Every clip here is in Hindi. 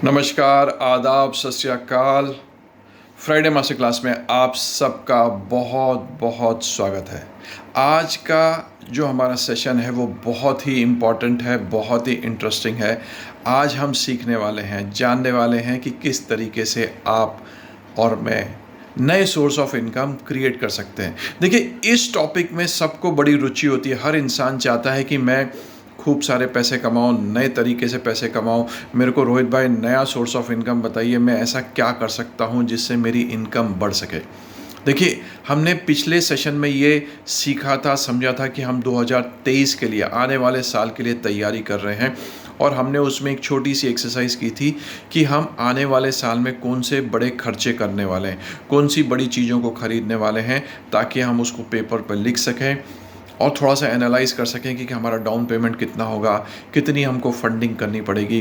नमस्कार, आदाब, सत श्री अकाल। फ्राइडे मास्टर क्लास में आप सबका बहुत बहुत स्वागत है। आज का जो हमारा सेशन है वो बहुत ही इम्पॉर्टेंट है, बहुत ही इंटरेस्टिंग है। आज हम सीखने वाले हैं, जानने वाले हैं कि किस तरीके से आप और मैं नए सोर्स ऑफ इनकम क्रिएट कर सकते हैं। देखिए, इस टॉपिक में सबको बड़ी रुचि होती है। हर इंसान चाहता है कि मैं खूब सारे पैसे कमाऊँ, नए तरीके से पैसे कमाऊँ। मेरे को रोहित भाई नया सोर्स ऑफ इनकम बताइए, मैं ऐसा क्या कर सकता हूँ जिससे मेरी इनकम बढ़ सके। देखिए, हमने पिछले सेशन में ये सीखा था, समझा था कि हम 2023 के लिए, आने वाले साल के लिए तैयारी कर रहे हैं। और हमने उसमें एक छोटी सी एक्सरसाइज की थी कि हम आने वाले साल में कौन से बड़े खर्चे करने वाले हैं, कौन सी बड़ी चीज़ों को ख़रीदने वाले हैं, ताकि हम उसको पेपर पर लिख सकें और थोड़ा सा एनालाइज कर सकें कि हमारा डाउन पेमेंट कितना होगा, कितनी हमको फंडिंग करनी पड़ेगी,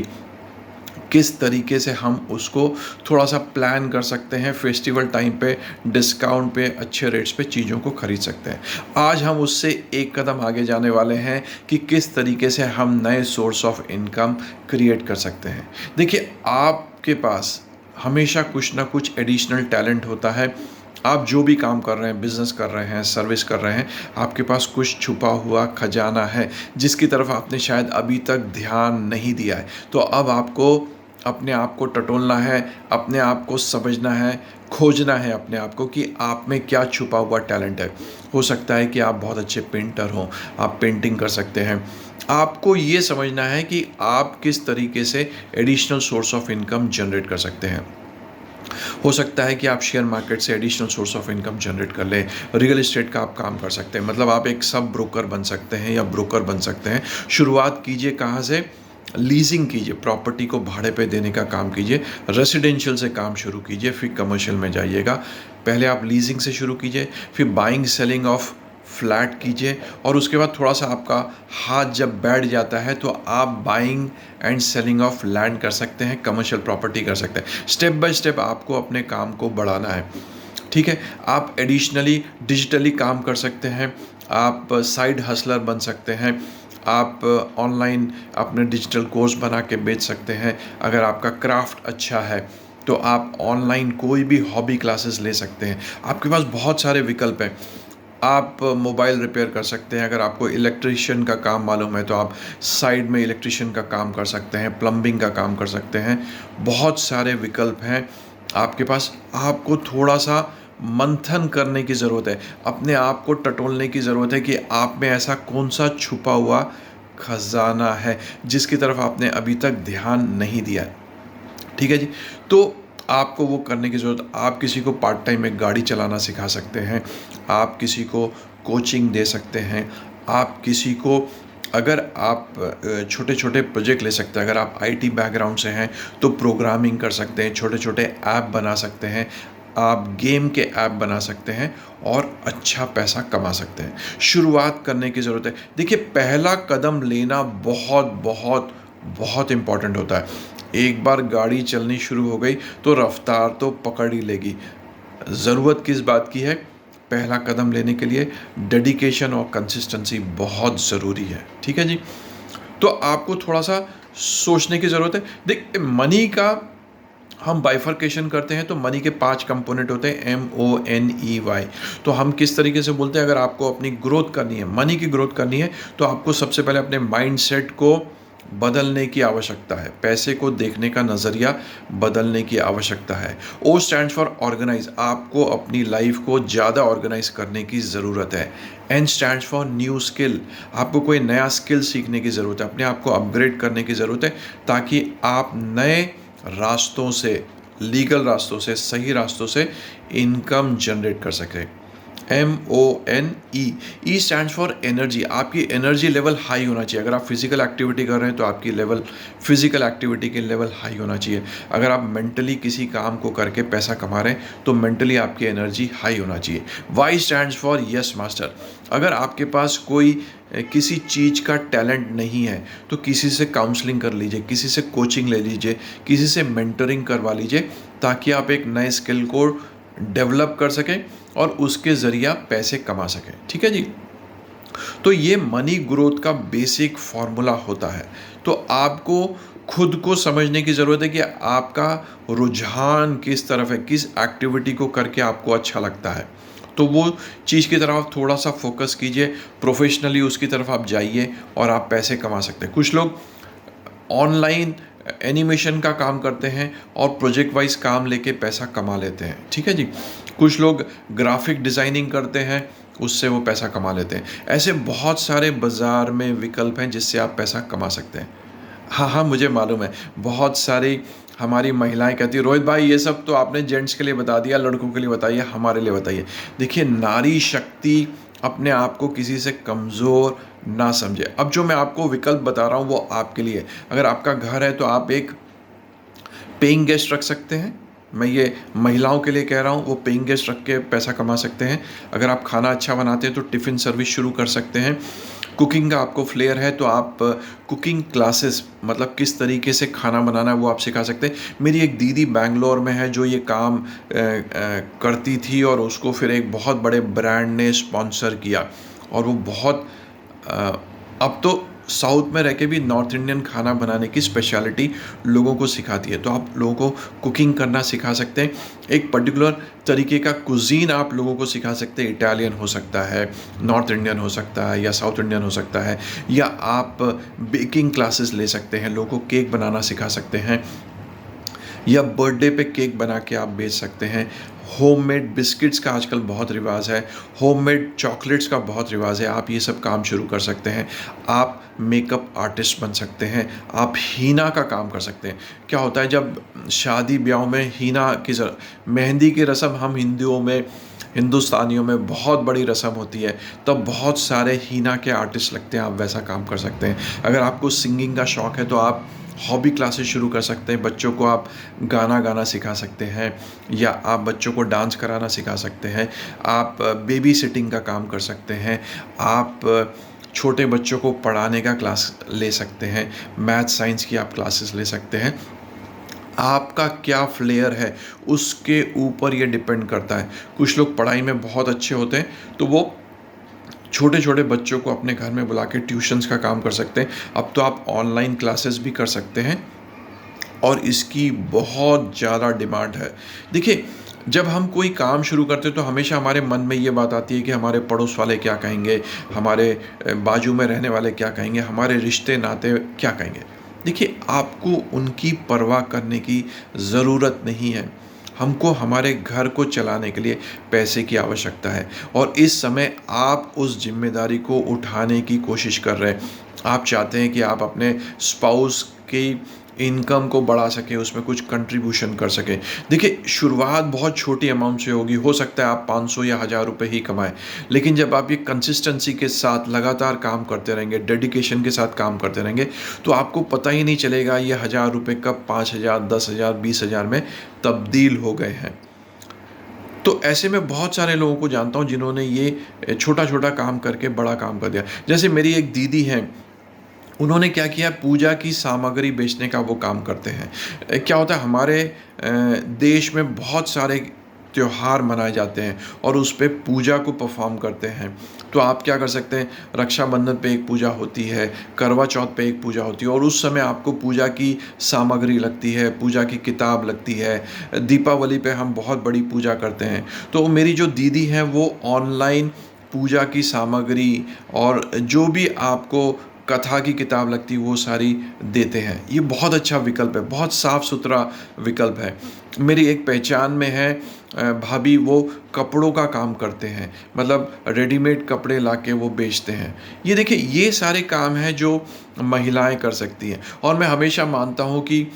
किस तरीके से हम उसको थोड़ा सा प्लान कर सकते हैं, फेस्टिवल टाइम पे डिस्काउंट पे अच्छे रेट्स पे चीज़ों को ख़रीद सकते हैं। आज हम उससे एक कदम आगे जाने वाले हैं कि किस तरीके से हम नए सोर्स ऑफ इनकम क्रिएट कर सकते हैं। देखिए, आपके पास हमेशा कुछ ना कुछ एडिशनल टैलेंट होता है। आप जो भी काम कर रहे हैं, बिज़नेस कर रहे हैं, सर्विस कर रहे हैं, आपके पास कुछ छुपा हुआ खजाना है जिसकी तरफ आपने शायद अभी तक ध्यान नहीं दिया है। तो अब आपको अपने आप को टटोलना है, अपने आप को समझना है, खोजना है अपने आप को कि आप में क्या छुपा हुआ टैलेंट है। हो सकता है कि आप बहुत अच्छे पेंटर हों, आप पेंटिंग कर सकते हैं। आपको ये समझना है कि आप किस तरीके से additional source of income generate कर सकते हैं। हो सकता है कि आप शेयर मार्केट से additional source of income generate कर लें। रियल एस्टेट का आप काम कर सकते हैं, मतलब आप एक सब ब्रोकर बन सकते हैं या ब्रोकर बन सकते हैं। शुरुआत कीजिए कहाँ से? लीजिंग कीजिए, प्रॉपर्टी को भाड़े पे देने का काम कीजिए। रेसिडेंशियल से काम शुरू कीजिए, फिर कमर्शियल में जाइएगा। पहले आप लीजिंग से शुरू कीजिए, फिर बाइंग सेलिंग ऑफ फ्लैट कीजिए, और उसके बाद थोड़ा सा आपका हाथ जब बैठ जाता है तो आप buying and selling of land कर सकते हैं, कमर्शियल प्रॉपर्टी कर सकते हैं। स्टेप बाय स्टेप आपको अपने काम को बढ़ाना है, ठीक है। आप एडिशनली डिजिटली काम कर सकते हैं, आप साइड हसलर बन सकते हैं, आप ऑनलाइन अपने डिजिटल कोर्स बना के बेच सकते हैं। अगर आपका क्राफ्ट अच्छा है तो आप ऑनलाइन कोई भी हॉबी क्लासेस ले सकते हैं। आपके पास बहुत सारे विकल्प हैं। आप मोबाइल रिपेयर कर सकते हैं। अगर आपको इलेक्ट्रिशियन का काम मालूम है तो आप साइड में इलेक्ट्रिशियन का काम कर सकते हैं, प्लम्बिंग का काम कर सकते हैं। बहुत सारे विकल्प हैं आपके पास। आपको थोड़ा सा मंथन करने की ज़रूरत है, अपने आप को टटोलने की ज़रूरत है कि आप में ऐसा कौन सा छुपा हुआ खजाना है जिसकी तरफ आपने अभी तक ध्यान नहीं दिया है, ठीक है जी। तो आपको वो करने की ज़रूरत। आप किसी को पार्ट टाइम में गाड़ी चलाना सिखा सकते हैं, आप किसी को कोचिंग दे सकते हैं, आप किसी को, अगर आप छोटे छोटे प्रोजेक्ट ले सकते हैं। अगर आप आईटी बैकग्राउंड से हैं तो प्रोग्रामिंग कर सकते हैं, छोटे छोटे ऐप बना सकते हैं, आप गेम के ऐप बना सकते हैं और अच्छा पैसा कमा सकते हैं। शुरुआत करने की ज़रूरत है। देखिए, पहला कदम लेना बहुत बहुत बहुत इम्पॉर्टेंट होता है। एक बार गाड़ी चलनी शुरू हो गई तो रफ्तार तो पकड़ ही लेगी। ज़रूरत किस बात की है? पहला कदम लेने के लिए डेडिकेशन और कंसिस्टेंसी बहुत ज़रूरी है, ठीक है जी। तो आपको थोड़ा सा सोचने की ज़रूरत है। देख, मनी का हम बाइफर्केशन करते हैं तो मनी के 5 कंपोनेंट होते हैं, MONEY। तो हम किस तरीके से बोलते हैं, अगर आपको अपनी ग्रोथ करनी है, मनी की ग्रोथ करनी है, तो आपको सबसे पहले अपने माइंडसेट को बदलने की आवश्यकता है। पैसे को देखने का नज़रिया बदलने की आवश्यकता है। O स्टैंड्स फॉर ऑर्गेनाइज, आपको अपनी लाइफ को ज़्यादा ऑर्गेनाइज करने की ज़रूरत है। N stands for new skill, आपको कोई नया स्किल सीखने की ज़रूरत है, अपने आप को अपग्रेड करने की ज़रूरत है, ताकि आप नए रास्तों से, लीगल रास्तों से, सही रास्तों से इनकम जनरेट कर सकें। MONE, E stands for energy, आपकी एनर्जी लेवल हाई होना चाहिए। अगर आप फिजिकल एक्टिविटी कर रहे हैं तो आपकी लेवल, फिजिकल एक्टिविटी के लेवल हाई होना चाहिए। अगर आप मेंटली किसी काम को करके पैसा कमा रहे हैं तो मेंटली आपकी एनर्जी हाई होना चाहिए। Y stands for yes master, अगर आपके पास कोई किसी चीज़ का टैलेंट नहीं है तो किसी से काउंसलिंग कर लीजिए, किसी से कोचिंग ले लीजिए, किसी से मेंटरिंग करवा लीजिए, ताकि आप एक नए स्किल को डेवलप कर सकें और उसके ज़रिए पैसे कमा सकें, ठीक है जी। तो ये मनी ग्रोथ का बेसिक फार्मूला होता है। तो आपको खुद को समझने की ज़रूरत है कि आपका रुझान किस तरफ है, किस एक्टिविटी को करके आपको अच्छा लगता है। तो वो चीज़ की तरफ आप थोड़ा सा फोकस कीजिए, प्रोफेशनली उसकी तरफ आप जाइए और आप पैसे कमा सकते हैं। कुछ लोग ऑनलाइन एनिमेशन का काम करते हैं और प्रोजेक्ट वाइज काम लेके पैसा कमा लेते हैं, ठीक है जी। कुछ लोग ग्राफिक डिज़ाइनिंग करते हैं, उससे वो पैसा कमा लेते हैं। ऐसे बहुत सारे बाज़ार में विकल्प हैं जिससे आप पैसा कमा सकते हैं। हाँ हाँ, मुझे मालूम है, बहुत सारी हमारी महिलाएं कहती है, रोहित भाई ये सब तो आपने जेंट्स के लिए बता दिया, लड़कों के लिए बताइए, हमारे लिए बताइए। देखिए, नारी शक्ति अपने आप को किसी से कमज़ोर ना समझे। अब जो मैं आपको विकल्प बता रहा हूँ वो आपके लिए। अगर आपका घर है तो आप एक पेइंग गेस्ट रख सकते हैं। मैं ये महिलाओं के लिए कह रहा हूँ, वो पेइंग गेस्ट रख के पैसा कमा सकते हैं। अगर आप खाना अच्छा बनाते हैं तो टिफ़िन सर्विस शुरू कर सकते हैं। कुकिंग का आपको फ्लेयर है तो आप कुकिंग क्लासेस, मतलब किस तरीके से खाना बनाना है वो आप सिखा सकते हैं। मेरी एक दीदी बैंगलोर में है जो ये काम करती थी और उसको फिर एक बहुत बड़े ब्रांड ने स्पॉन्सर किया और वो बहुत अब तो साउथ में रह के भी नॉर्थ इंडियन खाना बनाने की स्पेशलिटी लोगों को सिखाती है। तो आप लोगों को कुकिंग करना सिखा सकते हैं। एक पर्टिकुलर तरीके का कुजीन आप लोगों को सिखा सकते हैं। इटालियन हो सकता है, नॉर्थ इंडियन हो सकता है या साउथ इंडियन हो सकता है, या आप बेकिंग क्लासेस ले सकते हैं, लोगों को केक बनाना सिखा सकते हैं, या बर्थडे पे केक बना के आप बेच सकते हैं। होममेड बिस्किट्स का आजकल बहुत रिवाज है, होममेड चॉकलेट्स का बहुत रिवाज है, आप ये सब काम शुरू कर सकते हैं। आप मेकअप आर्टिस्ट बन सकते हैं, आप हीना का काम कर सकते हैं। क्या होता है जब शादी ब्याह में हीना की मेहंदी की रस्म हम हिंदुस्तानियों में बहुत बड़ी रस्म होती है, तब बहुत सारे हीना के आर्टिस्ट लगते हैं, आप वैसा काम कर सकते हैं। अगर आपको सिंगिंग का शौक़ है तो आप हॉबी क्लासेस शुरू कर सकते हैं। बच्चों को आप गाना गाना सिखा सकते हैं या आप बच्चों को डांस कराना सिखा सकते हैं। आप बेबी सिटिंग का काम कर सकते हैं। आप छोटे बच्चों को पढ़ाने का क्लास ले सकते हैं। मैथ साइंस की आप क्लासेस ले सकते हैं। आपका क्या फ्लेयर है उसके ऊपर ये डिपेंड करता है। कुछ लोग पढ़ाई में बहुत अच्छे होते हैं तो वो छोटे छोटे बच्चों को अपने घर में बुला के ट्यूशन्स का काम कर सकते हैं। अब तो आप ऑनलाइन क्लासेस भी कर सकते हैं और इसकी बहुत ज़्यादा डिमांड है। देखिए, जब हम कोई काम शुरू करते हैं तो हमेशा हमारे मन में ये बात आती है कि हमारे पड़ोस वाले क्या कहेंगे, हमारे बाजू में रहने वाले क्या कहेंगे, हमारे रिश्ते नाते क्या कहेंगे। देखिए, आपको उनकी परवाह करने की ज़रूरत नहीं है। हमको हमारे घर को चलाने के लिए पैसे की आवश्यकता है और इस समय आप उस जिम्मेदारी को उठाने की कोशिश कर रहे हैं। आप चाहते हैं कि आप अपने स्पाउस की इनकम को बढ़ा सकें, उसमें कुछ कंट्रीब्यूशन कर सकें। देखिए, शुरुआत बहुत छोटी अमाउंट से होगी, हो सकता है आप 500 या 1000 रुपये ही कमाएं, लेकिन जब आप ये कंसिस्टेंसी के साथ लगातार काम करते रहेंगे, डेडिकेशन के साथ काम करते रहेंगे, तो आपको पता ही नहीं चलेगा ये 1000 रुपये कब 5000, 10,000, 20,000 में तब्दील हो गए हैं। तो ऐसे में बहुत सारे लोगों को जानता हूँ जिन्होंने ये छोटा छोटा काम करके बड़ा काम कर दिया। जैसे मेरी एक दीदी हैं, उन्होंने क्या किया, पूजा की सामग्री बेचने का वो काम करते हैं। क्या होता है, हमारे देश में बहुत सारे त्योहार मनाए जाते हैं और उस पे पूजा को परफॉर्म करते हैं। तो आप क्या कर सकते हैं, रक्षाबंधन पे एक पूजा होती है, करवा चौथ पे एक पूजा होती है और उस समय आपको पूजा की सामग्री लगती है, पूजा की किताब लगती है। दीपावली पे हम बहुत बड़ी पूजा करते हैं। तो मेरी जो दीदी हैं वो ऑनलाइन पूजा की सामग्री और जो भी आपको कथा की किताब लगती है वो सारी देते हैं। ये बहुत अच्छा विकल्प है, बहुत साफ़ सुथरा विकल्प है। मेरी एक पहचान में है भाभी, वो कपड़ों का काम करते हैं, मतलब रेडीमेड कपड़े लाके वो बेचते हैं। ये देखिए, ये सारे काम हैं जो महिलाएं कर सकती हैं और मैं हमेशा मानता हूँ कि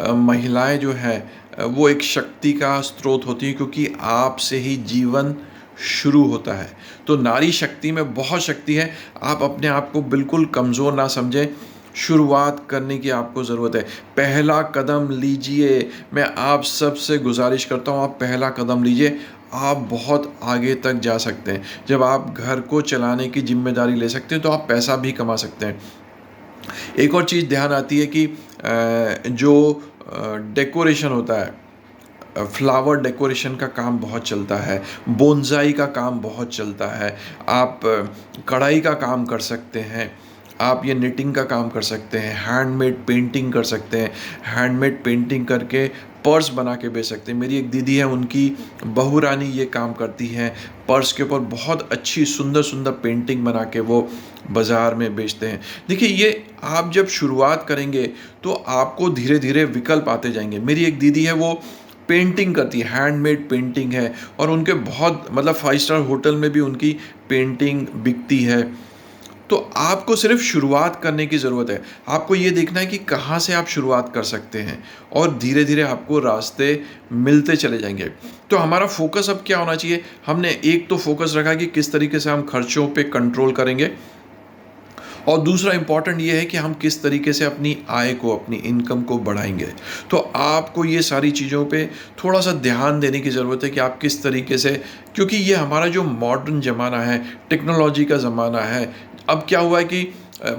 महिलाएं जो हैं वो एक शक्ति का स्रोत होती हैं, क्योंकि आपसे ही जीवन शुरू होता है। तो नारी शक्ति में बहुत शक्ति है। आप अपने आप को बिल्कुल कमज़ोर ना समझें, शुरुआत करने की आपको ज़रूरत है। पहला कदम लीजिए। मैं आप सबसे गुजारिश करता हूँ, आप पहला कदम लीजिए, आप बहुत आगे तक जा सकते हैं। जब आप घर को चलाने की जिम्मेदारी ले सकते हैं तो आप पैसा भी कमा सकते हैं। एक और चीज़ ध्यान आती है कि जो डेकोरेशन होता है, फ्लावर डेकोरेशन का काम बहुत चलता है, बोनसाई का काम बहुत चलता है, आप कढ़ाई का काम कर सकते हैं, आप ये निटिंग का काम कर सकते हैं, हैंडमेड पेंटिंग कर सकते हैं, हैंडमेड पेंटिंग करके पर्स बना के बेच सकते हैं। मेरी एक दीदी है, उनकी बहू रानी ये काम करती हैं, पर्स के ऊपर बहुत अच्छी सुंदर सुंदर पेंटिंग बना के वो बाज़ार में बेचते हैं। देखिए, ये आप जब शुरुआत करेंगे तो आपको धीरे धीरे विकल्प आते जाएंगे। मेरी एक दीदी है, वो पेंटिंग करती है, हैंडमेड पेंटिंग है, और उनके बहुत मतलब 5 स्टार होटल में भी उनकी पेंटिंग बिकती है। तो आपको सिर्फ शुरुआत करने की ज़रूरत है। आपको ये देखना है कि कहाँ से आप शुरुआत कर सकते हैं, और धीरे धीरे आपको रास्ते मिलते चले जाएंगे। तो हमारा फोकस अब क्या होना चाहिए? हमने एक तो फोकस रखा कि किस तरीके से हम खर्चों पे कंट्रोल करेंगे, और दूसरा इम्पॉर्टेंट ये है कि हम किस तरीके से अपनी आय को, अपनी इनकम को बढ़ाएंगे। तो आपको ये सारी चीज़ों पे थोड़ा सा ध्यान देने की ज़रूरत है कि आप किस तरीके से, क्योंकि ये हमारा जो मॉडर्न ज़माना है, टेक्नोलॉजी का ज़माना है। अब क्या हुआ है कि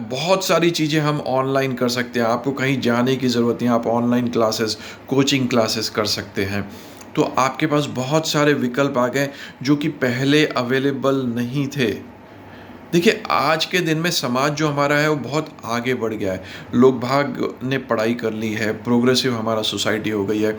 बहुत सारी चीज़ें हम ऑनलाइन कर सकते हैं, आपको कहीं जाने की ज़रूरत नहीं, आप ऑनलाइन क्लासेस, कोचिंग क्लासेस कर सकते हैं। तो आपके पास बहुत सारे विकल्प आ गए जो कि पहले अवेलेबल नहीं थे। देखिए, आज के दिन में समाज जो हमारा है वो बहुत आगे बढ़ गया है। लोग भाग ने पढ़ाई कर ली है, प्रोग्रेसिव हमारा सोसाइटी हो गई है,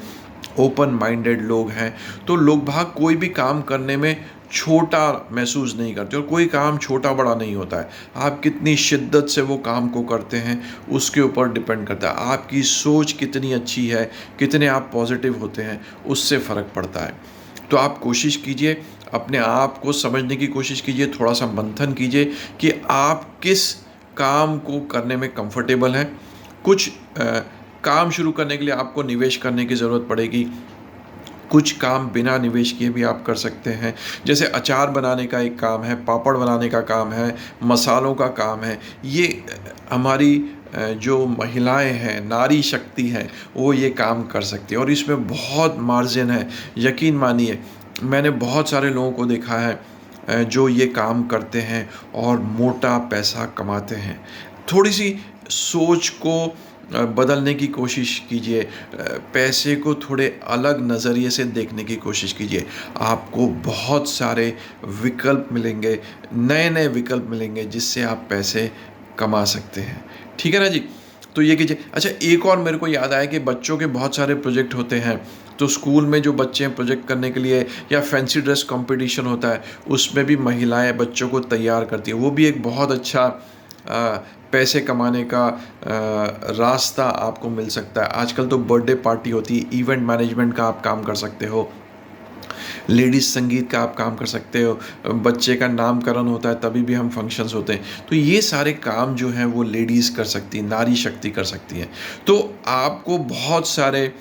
ओपन माइंडेड लोग हैं। तो लोग भाग कोई भी काम करने में छोटा महसूस नहीं करते, और कोई काम छोटा बड़ा नहीं होता है। आप कितनी शिद्दत से वो काम को करते हैं उसके ऊपर डिपेंड करता है। आपकी सोच कितनी अच्छी है, कितने आप पॉजिटिव होते हैं, उससे फ़र्क पड़ता है। तो आप कोशिश कीजिए, अपने आप को समझने की कोशिश कीजिए, थोड़ा सा मंथन कीजिए कि आप किस काम को करने में कंफर्टेबल हैं। कुछ काम शुरू करने के लिए आपको निवेश करने की ज़रूरत पड़ेगी, कुछ काम बिना निवेश किए भी आप कर सकते हैं। जैसे अचार बनाने का एक काम है, पापड़ बनाने का काम है, मसालों का काम है। ये हमारी जो महिलाएं हैं, नारी शक्ति हैं, वो ये काम कर सकती है, और इसमें बहुत मार्जिन है। यकीन मानिए, मैंने बहुत सारे लोगों को देखा है जो ये काम करते हैं और मोटा पैसा कमाते हैं। थोड़ी सी सोच को बदलने की कोशिश कीजिए, पैसे को थोड़े अलग नज़रिए से देखने की कोशिश कीजिए। आपको बहुत सारे विकल्प मिलेंगे, नए नए विकल्प मिलेंगे जिससे आप पैसे कमा सकते हैं। ठीक है ना जी? तो ये कीजिए। अच्छा, एक और मेरे को याद आया कि बच्चों के बहुत सारे प्रोजेक्ट होते हैं। तो स्कूल में जो बच्चे हैं प्रोजेक्ट करने के लिए, या फैंसी ड्रेस कंपटीशन होता है, उसमें भी महिलाएं बच्चों को तैयार करती हैं। वो भी एक बहुत अच्छा पैसे कमाने का रास्ता आपको मिल सकता है। आजकल तो बर्थडे पार्टी होती है, इवेंट मैनेजमेंट का आप काम कर सकते हो, लेडीज़ संगीत का आप काम कर सकते हो, बच्चे का नामकरण होता है तभी भी हम फंक्शंस होते हैं। तो ये सारे काम जो हैं वो लेडीज़ कर सकती हैं, नारी शक्ति कर सकती हैं। तो आपको बहुत सारे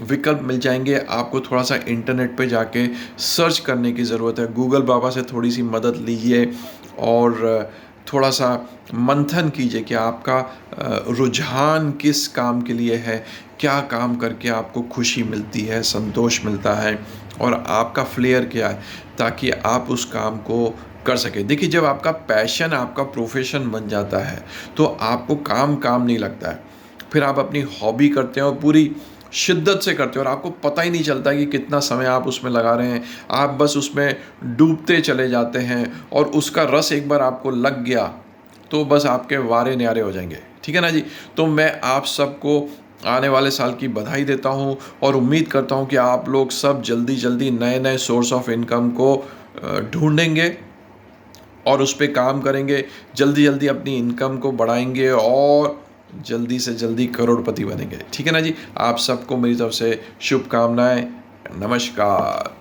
विकल्प मिल जाएंगे। आपको थोड़ा सा इंटरनेट पे जाके सर्च करने की ज़रूरत है, गूगल बाबा से थोड़ी सी मदद लीजिए, और थोड़ा सा मंथन कीजिए कि आपका रुझान किस काम के लिए है, क्या काम करके आपको खुशी मिलती है, संतोष मिलता है, और आपका फ्लेयर क्या है, ताकि आप उस काम को कर सकें। देखिए, जब आपका पैशन आपका प्रोफेशन बन जाता है तो आपको काम काम नहीं लगता है। फिर आप अपनी हॉबी करते हैं और पूरी शिद्दत से करते हो, और आपको पता ही नहीं चलता कि कितना समय आप उसमें लगा रहे हैं। आप बस उसमें डूबते चले जाते हैं, और उसका रस एक बार आपको लग गया तो बस आपके वारे न्यारे हो जाएंगे। ठीक है ना जी? तो मैं आप सबको आने वाले साल की बधाई देता हूँ, और उम्मीद करता हूँ कि आप लोग सब जल्दी जल्दी नए नए सोर्स ऑफ इनकम को ढूंढेंगे और उस पर काम करेंगे, जल्दी जल्दी अपनी इनकम को बढ़ाएंगे, और जल्दी से जल्दी करोड़पति बनेंगे। ठीक है ना जी? आप सबको मेरी तरफ से शुभकामनाएं। नमस्कार।